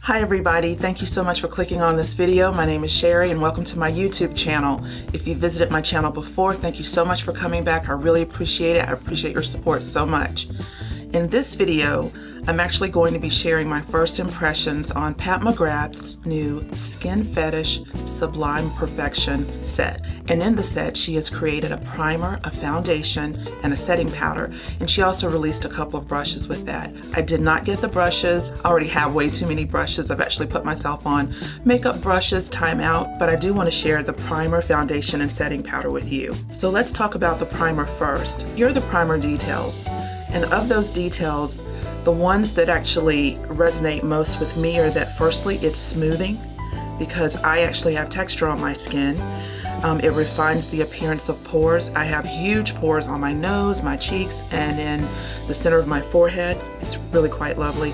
Hi everybody, thank you so much for clicking on this video. My name is Shari and welcome to my YouTube channel. If you visited my channel before, thank you so much for coming back. I really appreciate it. I appreciate your support so much. In this video, I'm actually going to be sharing my first impressions on Pat McGrath's new Skin Fetish Sublime Perfection set. And in the set, she has created a primer, a foundation, and a setting powder. And she also released a couple of brushes with that. I did not get the brushes. I already have way too many brushes. I've actually put myself on makeup brushes, time out, but I do want to share the primer, foundation, and setting powder with you. So let's talk about the primer first. Here are the primer details. And of those details, the ones that actually resonate most with me are that firstly, it's smoothing because I actually have texture on my skin. It refines the appearance of pores. I have huge pores on my nose, my cheeks, and in the center of my forehead. It's really quite lovely.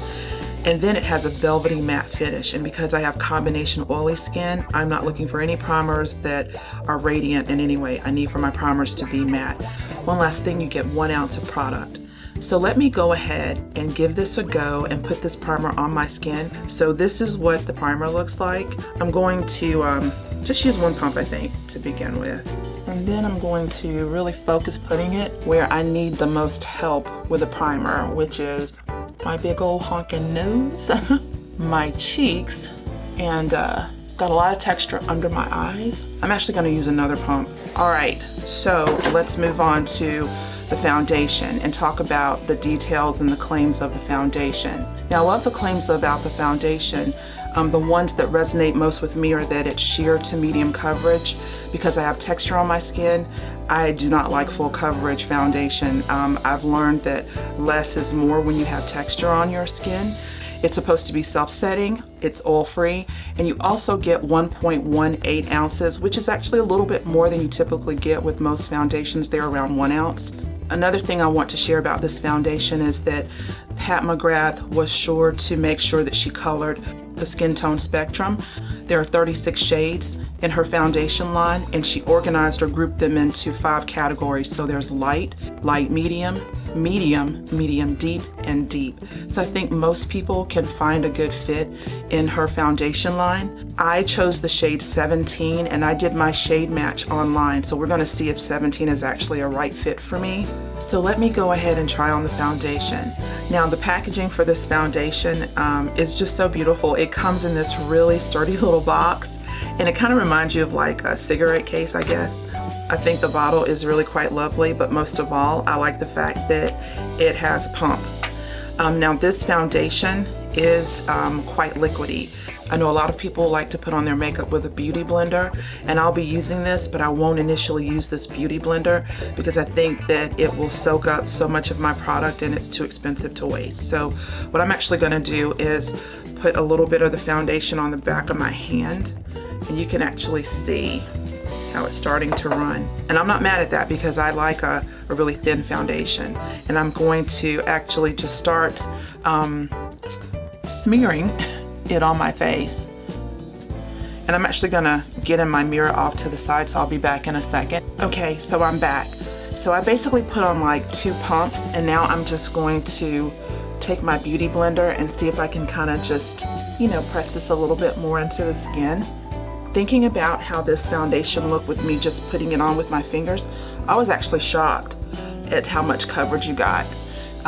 And then it has a velvety matte finish. And because I have combination oily skin, I'm not looking for any primers that are radiant in any way. I need for my primers to be matte. One last thing, you get 1 ounce of product. So let me go ahead and give this a go and put this primer on my skin. So this is what the primer looks like. I'm going to just use 1 pump, I think, to begin with. And then I'm going to really focus putting it where I need the most help with the primer, which is my big old honking nose, my cheeks, and got a lot of texture under my eyes. I'm actually going to use another pump. All right, so let's move on to the foundation and talk about the details and the claims of the foundation. Now, of the claims about the foundation, the ones that resonate most with me are that it's sheer to medium coverage. Because I have texture on my skin, I do not like full coverage foundation. I've learned that less is more when you have texture on your skin. It's supposed to be self-setting, it's oil-free, and you also get 1.18 ounces, which is actually a little bit more than you typically get with most foundations. They're around 1 ounce. Another thing I want to share about this foundation is that Pat McGrath was sure to make sure that she colored the skin tone spectrum. There are 36 shades in her foundation line, and she organized or grouped them into 5 categories. So there's light, light medium, medium, medium deep, and deep. So I think most people can find a good fit in her foundation line. I chose the shade 17 and I did my shade match online. So we're gonna see if 17 is actually a right fit for me. So let me go ahead and try on the foundation. Now the packaging for this foundation is just so beautiful. It comes in this really sturdy little box, and it kind of reminds you of like a cigarette case, I guess. I think the bottle is really quite lovely, but most of all, I like the fact that it has a pump. Now this foundation is quite liquidy. I know a lot of people like to put on their makeup with a beauty blender, and I'll be using this, but I won't initially use this beauty blender because I think that it will soak up so much of my product and it's too expensive to waste. So what I'm actually gonna do is put a little bit of the foundation on the back of my hand, and you can actually see how it's starting to run. And I'm not mad at that because I like a really thin foundation. And I'm going to actually just start smearing it on my face. And I'm actually gonna get in my mirror off to the side, so I'll be back in a second. Okay, so I'm back. So I basically put on like 2 pumps, and now I'm just going to take my beauty blender and see if I can kind of just, you know, press this a little bit more into the skin. Thinking about how this foundation looked with me just putting it on with my fingers, I was actually shocked at how much coverage you got.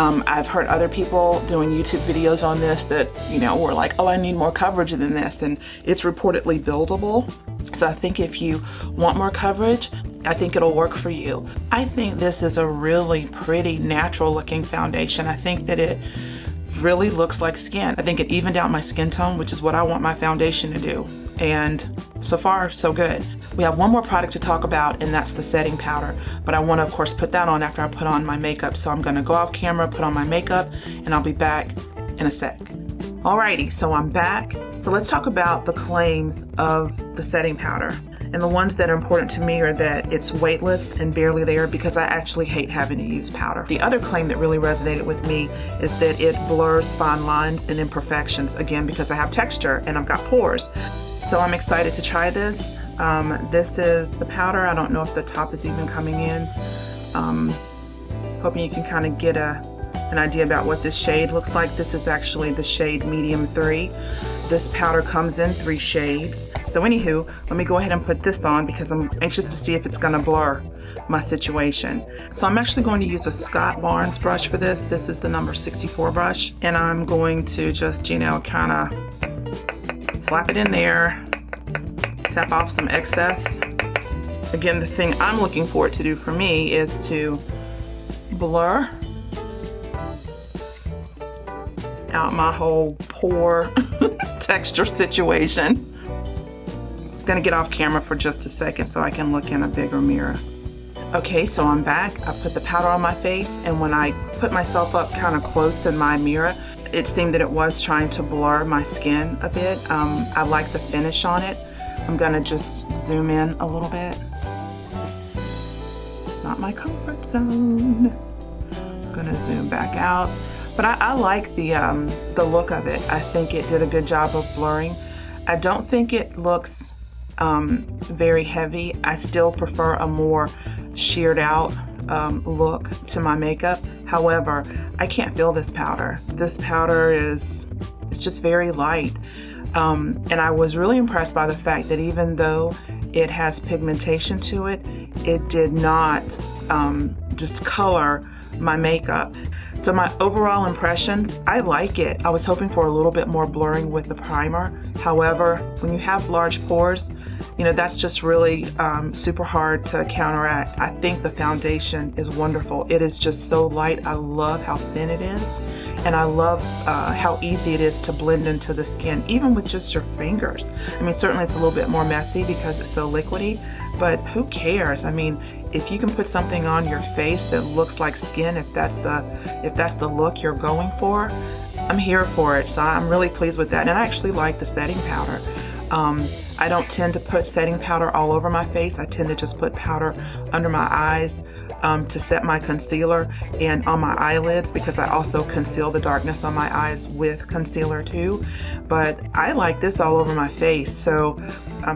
I've heard other people doing YouTube videos on this that, you know, were like, oh, I need more coverage than this, and it's reportedly buildable. So I think if you want more coverage, I think it'll work for you. I think this is a really pretty natural looking foundation. I think that it really looks like skin. I think it evened out my skin tone, which is what I want my foundation to do. And so far, so good. We have one more product to talk about, and that's the setting powder. But I want to, of course, put that on after I put on my makeup. So I'm going to go off camera, put on my makeup, and I'll be back in a sec. Alrighty, so I'm back. So let's talk about the claims of the setting powder. And the ones that are important to me are that it's weightless and barely there because I actually hate having to use powder. The other claim that really resonated with me is that it blurs fine lines and imperfections, again, because I have texture and I've got pores. So I'm excited to try this. This is the powder. I don't know if the top is even coming in. Hoping you can kind of get an idea about what this shade looks like. This is actually the shade Medium 3. This powder comes in 3 shades. So anywho, let me go ahead and put this on because I'm anxious to see if it's gonna blur my situation. So I'm actually going to use a Scott Barnes brush for this. This is the number 64 brush. And I'm going to just, you know, kind of slap it in there, tap off some excess. Again, the thing I'm looking for it to do for me is to blur out my whole pore texture situation. I'm gonna get off camera for just a second so I can look in a bigger mirror. Okay, so I'm back. I put the powder on my face, and when I put myself up kind of close in my mirror, it seemed that it was trying to blur my skin a bit. I like the finish on it. I'm gonna just zoom in a little bit. This is not my comfort zone. I'm gonna zoom back out. But I like the look of it. I think it did a good job of blurring. I don't think it looks very heavy. I still prefer a more sheared out look to my makeup. However, I can't feel this powder. This powder it's just very light. And I was really impressed by the fact that even though it has pigmentation to it, it did not discolor my makeup. So my overall impressions, I like it. I was hoping for a little bit more blurring with the primer. However, when you have large pores, you know, that's just really super hard to counteract. I think the foundation is wonderful. It is just so light. I love how thin it is. And I love how easy it is to blend into the skin, even with just your fingers. I mean, certainly it's a little bit more messy because it's so liquidy, but who cares? I mean, if you can put something on your face that looks like skin, if that's the look you're going for, I'm here for it. So I'm really pleased with that. And I actually like the setting powder. I don't tend to put setting powder all over my face. I tend to just put powder under my eyes to set my concealer and on my eyelids, because I also conceal the darkness on my eyes with concealer too. But I like this all over my face. So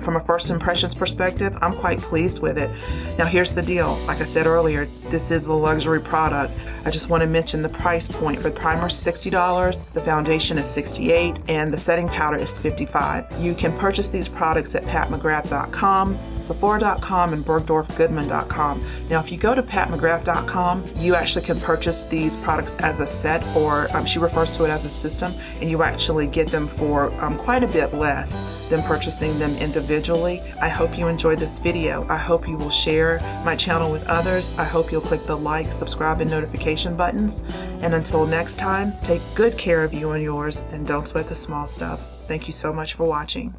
from a first impressions perspective, I'm quite pleased with it. Now here's the deal. Like I said earlier, this is a luxury product. I just want to mention the price point. For the primer is $60, the foundation is $68, and the setting powder is $55. You can purchase these products at patmcgrath.com, sephora.com, and bergdorfgoodman.com. Now if you go to patmcgrath.com, you actually can purchase these products as a set, or she refers to it as a system, and you actually get them for quite a bit less than purchasing them individually. I hope you enjoyed this video. I hope you will share my channel with others. I hope you'll click the like, subscribe, and notification buttons. And until next time, take good care of you and yours, and don't sweat the small stuff. Thank you so much for watching.